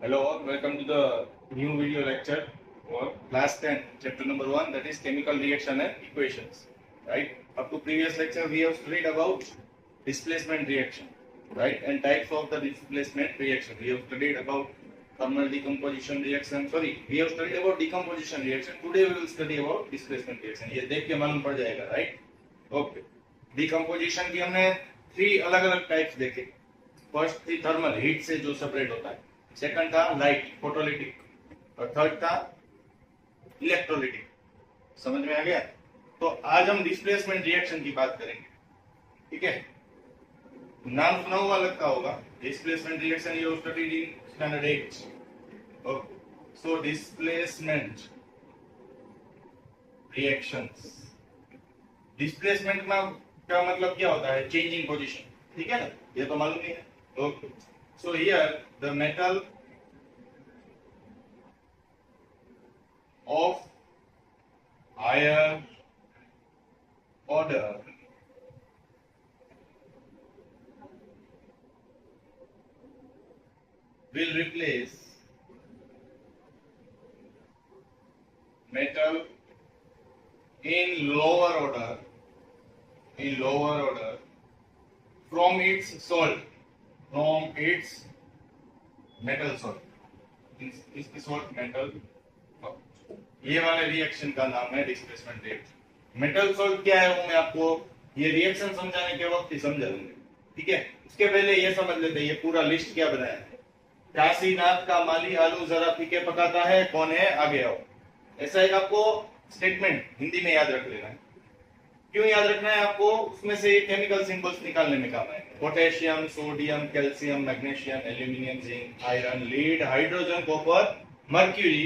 Hello all, welcome to the new video lecture for class 10, chapter number 1, that is chemical reaction and equations. Right? Up to previous lecture we have studied about displacement reaction, right? And types of the displacement reaction. We have studied about thermal decomposition reaction. Sorry, we have studied about decomposition reaction. Today we will study about displacement reaction. ये देख के मालूम पड़ जाएगा, right? Okay. Decomposition की हमने 3 अलग-अलग types देखे. फर्स्ट थी थर्मल, हीट से जो सेपरेट होता है. सेकंड था लाइट, फोटोलिटिक, और थर्ड था इलेक्ट्रोलिटिक. समझ में आ गया? तो आज हम डिस्प्लेसमेंट रिएक्शन की बात करेंगे. ठीक है? नाम सुना हुआ लगता होगा. Displacement reaction you studied in standard 8. Okay, so displacement reactions. Displacement का मतलब क्या होता है? Changing position. ठीक है ना? ये तो मालूम ही है. Okay, so here the metal of higher order will replace metal in lower order from its salt. From its metal salt. इसकी salt metal. ये वाले रिएक्शन का नाम है डिस्प्लेसमेंट रिएक्शन. मेटल सॉल्ट क्या है वो मैं आपको ये रिएक्शन समझाने के वक्त ही समझा दूंगा. ठीक है? उसके पहले ये समझ लेते हैं ये पूरा लिस्ट क्या बनाया है. काशीनाथ का माली आलू जरा फीके पकाता है, कौन है आगे आओ. ऐसा एक आपको स्टेटमेंट हिंदी में याद रख लेना है. क्यों याद रखना है आपको? उसमें से केमिकल सिंबल्स निकालने में काम आएगा. Potassium, sodium, calcium, magnesium, aluminium, zinc, iron, lead, hydrogen, copper, mercury,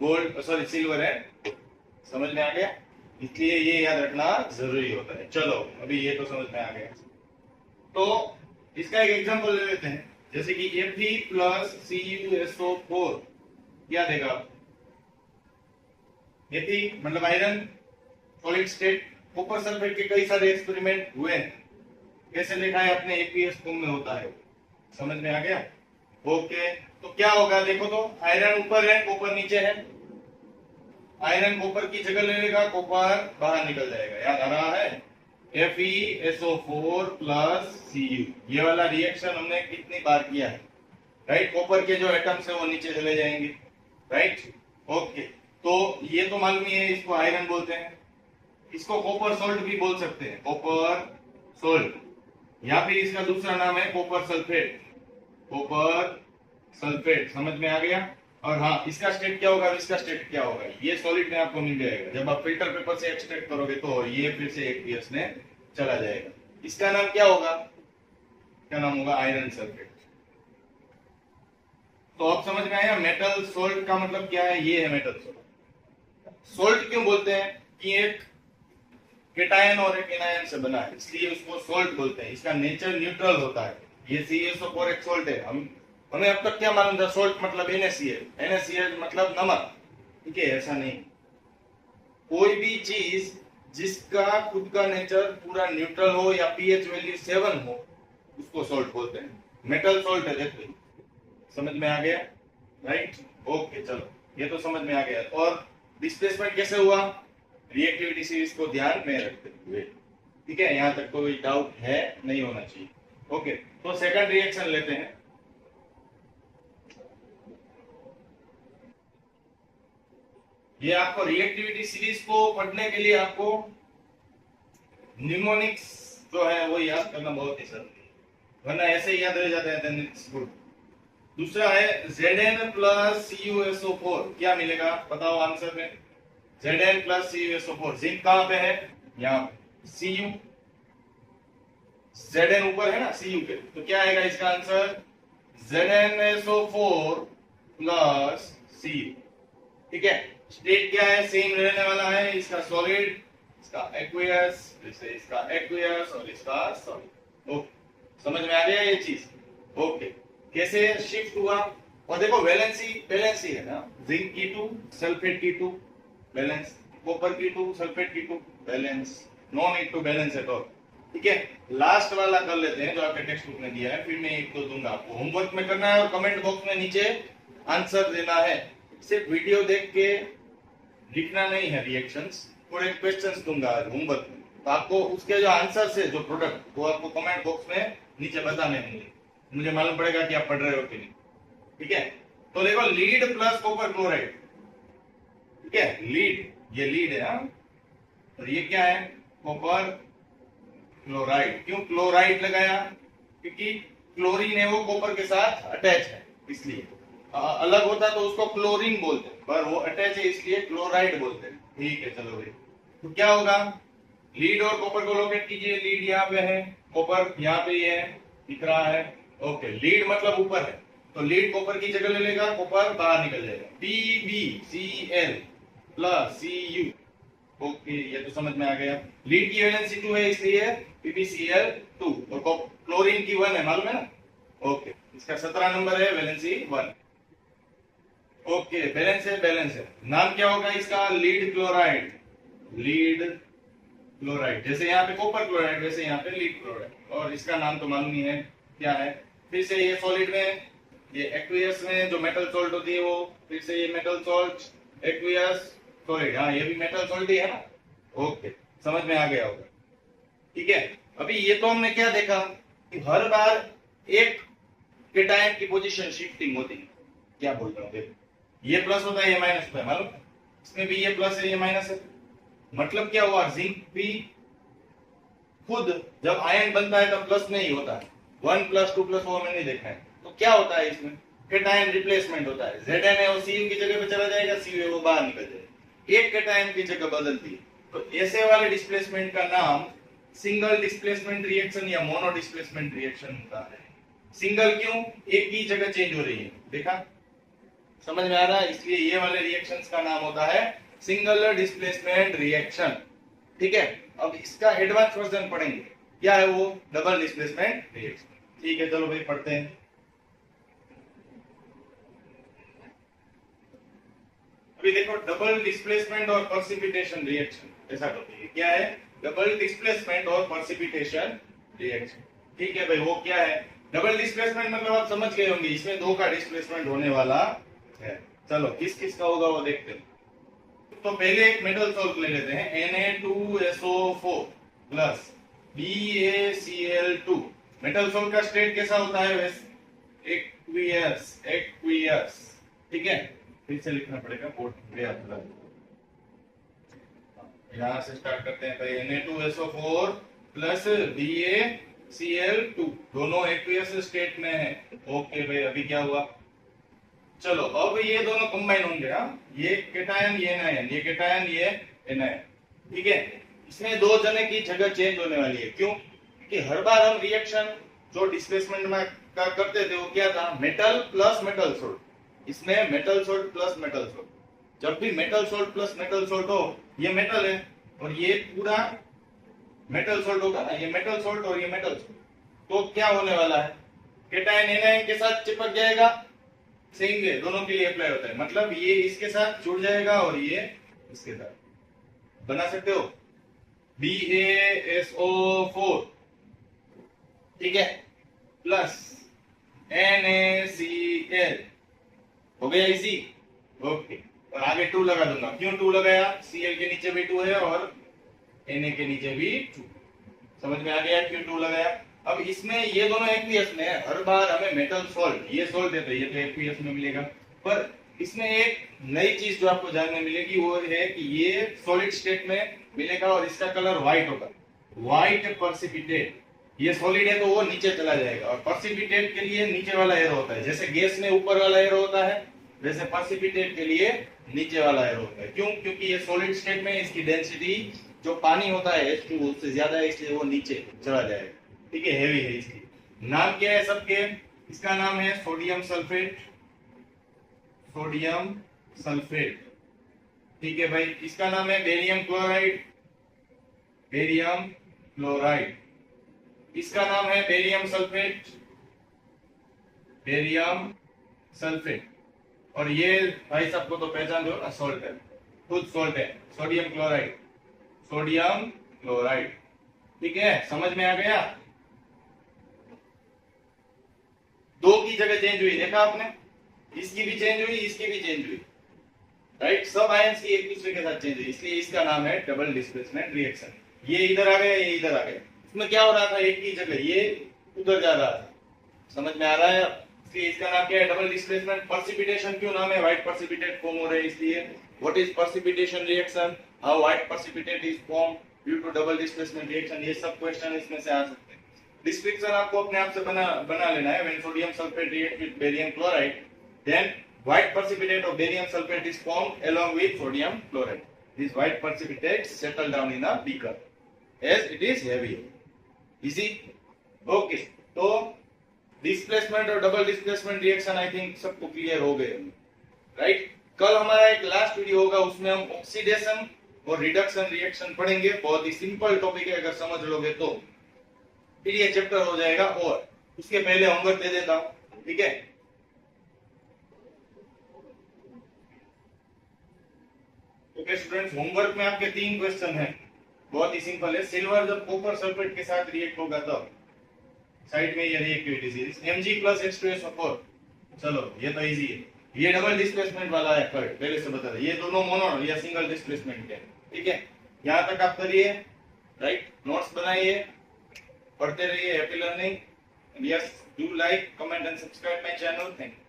gold, sorry silver and. समझ में आ गया? इसलिए ये याद रखना जरूरी होता है. चलो अभी ये तो समझ में आ गया. तो इसका एक एग्जांपल ले लेते हैं. जैसे कि Fe प्लस CuSO4 क्या देगा? Fe मतलब iron solid state. Copper sulphate के कई सारे एक्सपेरिमेंट हुए हैं. कैसे लिखा है अपने एपीएस फॉर्म में होता है. समझ में आ गया? ओके, तो क्या होगा देखो तो. आयरन ऊपर है, कॉपर नीचे है. आयरन कॉपर की जगह ले लेगा, कॉपर बाहर निकल जाएगा. याद आ रहा है? FeSO4 plus Cu. ये वाला रिएक्शन हमने कितनी बार किया है, राइट? कॉपर के जो एटम्स है वो नीचे चले जाएंगे, राइट? ओके, तो ये तो मालूम ही है. इसको आयरन बोलते हैं. इसको कॉपर सोल्ट भी बोल सकते हैं, कॉपर सोल्ट, या फिर इसका दूसरा नाम है कॉपर सल्फेट. Copper sulphate. समझ में आ गया? और हाँ, इसका स्टेट क्या होगा, इसका स्टेट क्या होगा, ये सॉलिड में आपको मिल जाएगा. जब आप फिल्टर पेपर से एक्सट्रैक्ट करोगे तो ये फिर से एक्वियस में चला जाएगा. इसका नाम क्या होगा? क्या नाम होगा? Iron sulphate. तो अब समझ में आया मेटल सोल्ट का मतलब क्या है. ये है मेटल सोल्ट. सोल्ट क्यों बोलते हैं? कि एक केटायन और एक एनायन से बना है, इसलिए उसको सोल्ट बोलते हैं. इसका नेचर न्यूट्रल होता है. ये CaSO4 एक सोल्ट है. हमें अब तक क्या मालूम था? सोल्ट मतलब NaCl. NaCl मतलब नमक. ठीक है? ऐसा नहीं. कोई भी चीज जिसका खुद का नेचर पूरा न्यूट्रल हो या pH वैल्यू 7 हो, उसको सोल्ट बोलते हैं. मेटल सोल्ट है. देखो, समझ में आ गया? राइट? ओके, चलो ये तो समझ में आ गया. और डिस्प्लेसमेंट कैसे हुआ? रिएक्टिविटी सीरीज को ध्यान में रखते हुए. ठीक है? यहां तक कोई डाउट है? नहीं होना चाहिए. ओके, तो सेकंड रिएक्शन लेते हैं. ये आपको रिएक्टिविटी सीरीज को पढ़ने के लिए आपको न्यूमोनिक्स जो है वो याद करना बहुत ही जरूरी है, वरना ऐसे ही याद रह जाता है. Then it's good. दूसरा है Zn प्लस CuSO4. क्या मिलेगा बताओ आंसर में? Zn plus CuSO4. जिंक कहां पे है? यहाँ पे. Cu, Zn ऊपर है ना Cu के, तो क्या आएगा इसका आंसर? ZnSO4 plus Cu. ठीक है? स्टेट क्या है? सेम रहने वाला है. इसका सॉलिड, इसका एक्वियस, इसका एक्वियस और इसका सॉलिड. ओके, समझ में आ गया ये चीज? ओके, कैसे शिफ्ट हुआ? और देखो वैलेंसी है ना. जिंक की 2, सल्फेट की 2, बैलेंस. कॉपर की 2, सल्फेट की 2, balance. No need to balance at all. ठीक है, लास्ट वाला कर लेते हैं जो आपके टेक्स्ट बुक में दिया है, फिर मैं एक दो दूंगा आपको। होमवर्क में करना है और कमेंट बॉक्स में नीचे आंसर देना है। सिर्फ वीडियो देख के लिखना नहीं है रिएक्शंस, थोड़े क्वेश्चंस दूंगा आज होमवर्क में, तो आपको उसके जो आंसर है जो प्रोडक्ट वो आपको कमेंट बॉक्स में नीचे बताने होंगे, मुझे मालूम पड़ेगा कि आप पढ़ रहे हो कि नहीं। ठीक है, तो देखो लीड प्लस कॉपर क्लोराइड, ठीक है, लीड, ये लीड है हाँ, और ये क्या है, कॉपर क्लोराइड। क्यों क्लोराइड लगाया, क्योंकि क्लोरीन है वो कॉपर के साथ अटैच है, इसलिए अलग होता तो उसको क्लोरीन बोलते, पर वो अटैच है इसलिए क्लोराइड बोलते हैं। ठीक है चलो भाई, तो क्या होगा, लीड और कॉपर को लोकेट कीजिए। लीड यहाँ पे है, कॉपर यहाँ पे ही है, दिख रहा है। ओके, लीड मतलब ऊपर है, तो लीड कॉपर की जगह ले लेगा, कॉपर बाहर निकल जाएगा, PbCl प्लस Cu। ओके, ये तो समझ में आ गया। लीड की वैलेंसी 2 है इसलिए PbCl2, और क्लोरीन की 1 है, मालूम है ना। ओके, इसका 17 नंबर है, वैलेंसी 1। ओके, बैलेंस है, बैलेंस है। नाम क्या होगा इसका, लीड क्लोराइड, लीड क्लोराइड। जैसे यहाँ पे कॉपर क्लोराइड वैसे यहाँ पे लीड क्लोराइड, और इसका नाम तो मालूम नहीं है क्या है। फिर से ये सॉलिड में, ये एक्वियस में जो मेटल सॉल्ट होती है वो, फिर से ये मेटल सॉल्ट एक्वियस सॉलिड, हाँ ये भी मेटल सॉल्ट ही है ना। ओके, समझ में आ गया होगा। ठीक है, अभी ये तो हमने क्या देखा कि हर बार एक केटायन की पोजीशन शिफ्टिंग होती है। क्या बोल रहा हूँ देखो, ये प्लस होता है ये माइनस होता है, मालूम, इसमें भी ये प्लस है ये माइनस है। मतलब क्या हुआ, जिंक भी खुद जब आयन बनता है तब प्लस नहीं होता है, 1 प्लस 2 प्लस वो हमें नहीं देखना है। तो क्या होता है इसमें, केटायन रिप्लेसमेंट होता है, Zn है वो Cu की जगह पे चला जाएगा, Cu है वो बाहर निकल जाएगा, एक केटायन की जगह बदलती है। तो ऐसे वाले डिस्प्लेसमेंट का नाम सिंगल डिस्प्लेसमेंट रिएक्शन या मोनो डिस्प्लेसमेंट रिएक्शन होता है। सिंगल क्यों, एक ही जगह चेंज हो रही है, देखा, समझ में आ रहा है, इसलिए ये वाले रिएक्शंस का नाम होता है सिंगल डिस्प्लेसमेंट रिएक्शन। ठीक है, अब इसका एडवांस वर्जन पढ़ेंगे, क्या है वो, डबल डिस्प्लेसमेंट रिएक्शन। ठीक है चलो भाई पढ़ते हैं। अभी देखो, डबल डिस्प्लेसमेंट और प्रेसिपिटेशन रिएक्शन ऐसा होती है, क्या है, डबल डिस्प्लेसमेंट और प्रेसिपिटेशन रिएक्शन। ठीक है भाई, वो क्या है, डबल डिस्प्लेसमेंट मतलब आप समझ गए होंगे, इसमें दो का डिस्प्लेसमेंट होने वाला है। चलो किस किस का होगा वो देखते हैं। तो पहले एक मेटल सॉल्ट ले लेते हैं, Na2SO4 plus BaCl2। Metal salt का स्टेट कैसा होता है वैसे, एक्वियस, एक्वियस। ठीक है, फिर से लिखना पड़ेगा, बोर्ड पे आपका, यहां से स्टार्ट करते हैं भाई। Na2SO4 प्लस BaCl2, दोनों एक्वियस स्टेट में है। ओके भाई, अभी क्या हुआ, चलो अब ये दोनों कंबाइन होंगे, ये केटायन ये एनायन, ये केटायन ये एनायन। ठीक है, इसमें दो जने की जगह चेंज होने वाली है। क्यों, क्योंकि हर बार हम रिएक्शन जो डिस्प्लेसमेंट में करते थे वो क्या था, मेटल प्लस मेटल सॉल्ट। इसमें metal salt plus metal salt, जब भी metal salt plus metal salt हो, ये मेटल है और ये पूरा मेटल सॉल्ट होगा ना, ये मेटल सॉल्ट और ये मेटल सॉल्ट, तो क्या होने वाला है, केटायन एनायन के साथ चिपक जाएगा। सेम वे दोनों के लिए अप्लाई होता है, मतलब ये इसके साथ जुड़ जाएगा और ये इसके साथ, बना सकते हो BaSO4, ठीक है, प्लस NaCl, हो गया इजी। ओके, और आगे 2 लगा दूंगा, क्यों 2 लगाया, Cl के नीचे भी 2 है और Na के नीचे भी 2, समझ में आ गया क्यों 2 लगाया। अब इसमें ये दोनों एक्वियस में, हर बार हमें मेटल सॉल्ट, ये सॉल्ट देते हैं, ये तो एक्वियस में मिलेगा, पर इसमें एक नई चीज जो आपको जानने मिलेगी वो है कि ये सॉलिड स्टेट में मिलेगा और इसका कलर व्हाइट होगा, व्हाइट पर्सिपिटेट। ये सॉलिड है तो वो नीचे चला जाएगा, और पर्सिपिटेट के लिए नीचे वाला एरो होता है, जैसे गैस में ऊपर वाला एरो होता है वैसे पर्सिपिटेट के लिए नीचे वाला एरो होता है। क्यों, क्योंकि ये सॉलिड स्टेट में इसकी डेंसिटी जो पानी होता है H2 उससे ज्यादा है, इसलिए वो नीचे चला जाएगा। ठीक है, हेवी है, इसकी नाम क्या है सबके, इसका नाम है सोडियम सल्फेट, सोडियम सल्फेट। ठीक है भाई, इसका नाम है बेरियम क्लोराइड, बेरियम क्लोराइड। इसका नाम है बेरियम सल्फेट, बेरियम सल्फेट। और ये भाई सबको तो पहचान दो ना, सॉल्ट है, खुद सॉल्ट है, सोडियम क्लोराइड, सोडियम क्लोराइड। ठीक है, समझ में आ गया? दो की जगह चेंज हुई, देखा आपने? इसकी भी चेंज हुई, इसकी भी चेंज हुई, राइट? सब आयंस की एक दूसरे के साथ चेंज हुई, इसलिए इसका नाम है डबल डिस्प्लेसमेंट रिएक्शन। ये इधर आ गया, ये इधर आ गया। इसमें क्या हो रहा था, एक की जगह ये उधर जा रहा था। समझ में आ रहा है? इसलिए इसका नाम क्या है, डबल डिस्प्लेसमेंट। प्रेसिपिटेशन क्यों नाम है, व्हाइट प्रेसिपिटेट फॉर्म हो रहे हैं इसलिए। What is precipitation reaction, how white precipitate is form due to double displacement reaction, ये सब क्वेश्चन इसमें से आ सकते हैं। डिस्क्रिप्शन आपको अपने आप से बना लेना है। When sodium sulphate react with barium chloride, then white precipitate of barium sulfate is formed along with sodium chloride. This white precipitate settle down in a beaker as it is heavier. Easy? Okay. तो displacement और double displacement reaction I think सबको clear हो गए, right? कल हमारा एक last video होगा, उसमें हम ऑक्सीडेशन और रिडक्शन रिएक्शन पढ़ेंगे। बहुत ही सिंपल टॉपिक है, अगर समझ लोगे तो फिर ये चैप्टर हो जाएगा। और उसके पहले होमवर्क दे देता हूं, ठीक है? ओके स्टूडेंट्स, होमवर्क में आपके 3 क्वेश्चन हैं, बहुत ही सिंपल है। सिल्वर जब कॉपर सल्फेट के साथ रिएक्ट होगा तब साइड में ये रिएक्टिविटी Mg+H2SO4। चलो ये तो इजी है। ये डबल डिस्प्लेसमेंट वाला है, पहले से बता रहे, ये दोनों मोनो या सिंगल डिस्प्लेसमेंट है, ठीक है? यहां तक आप करिए, राइट? नोट्स बनाइए, पढ़ते रहिए। Happy learning. Yes, do like, comment and subscribe my channel. Thank you.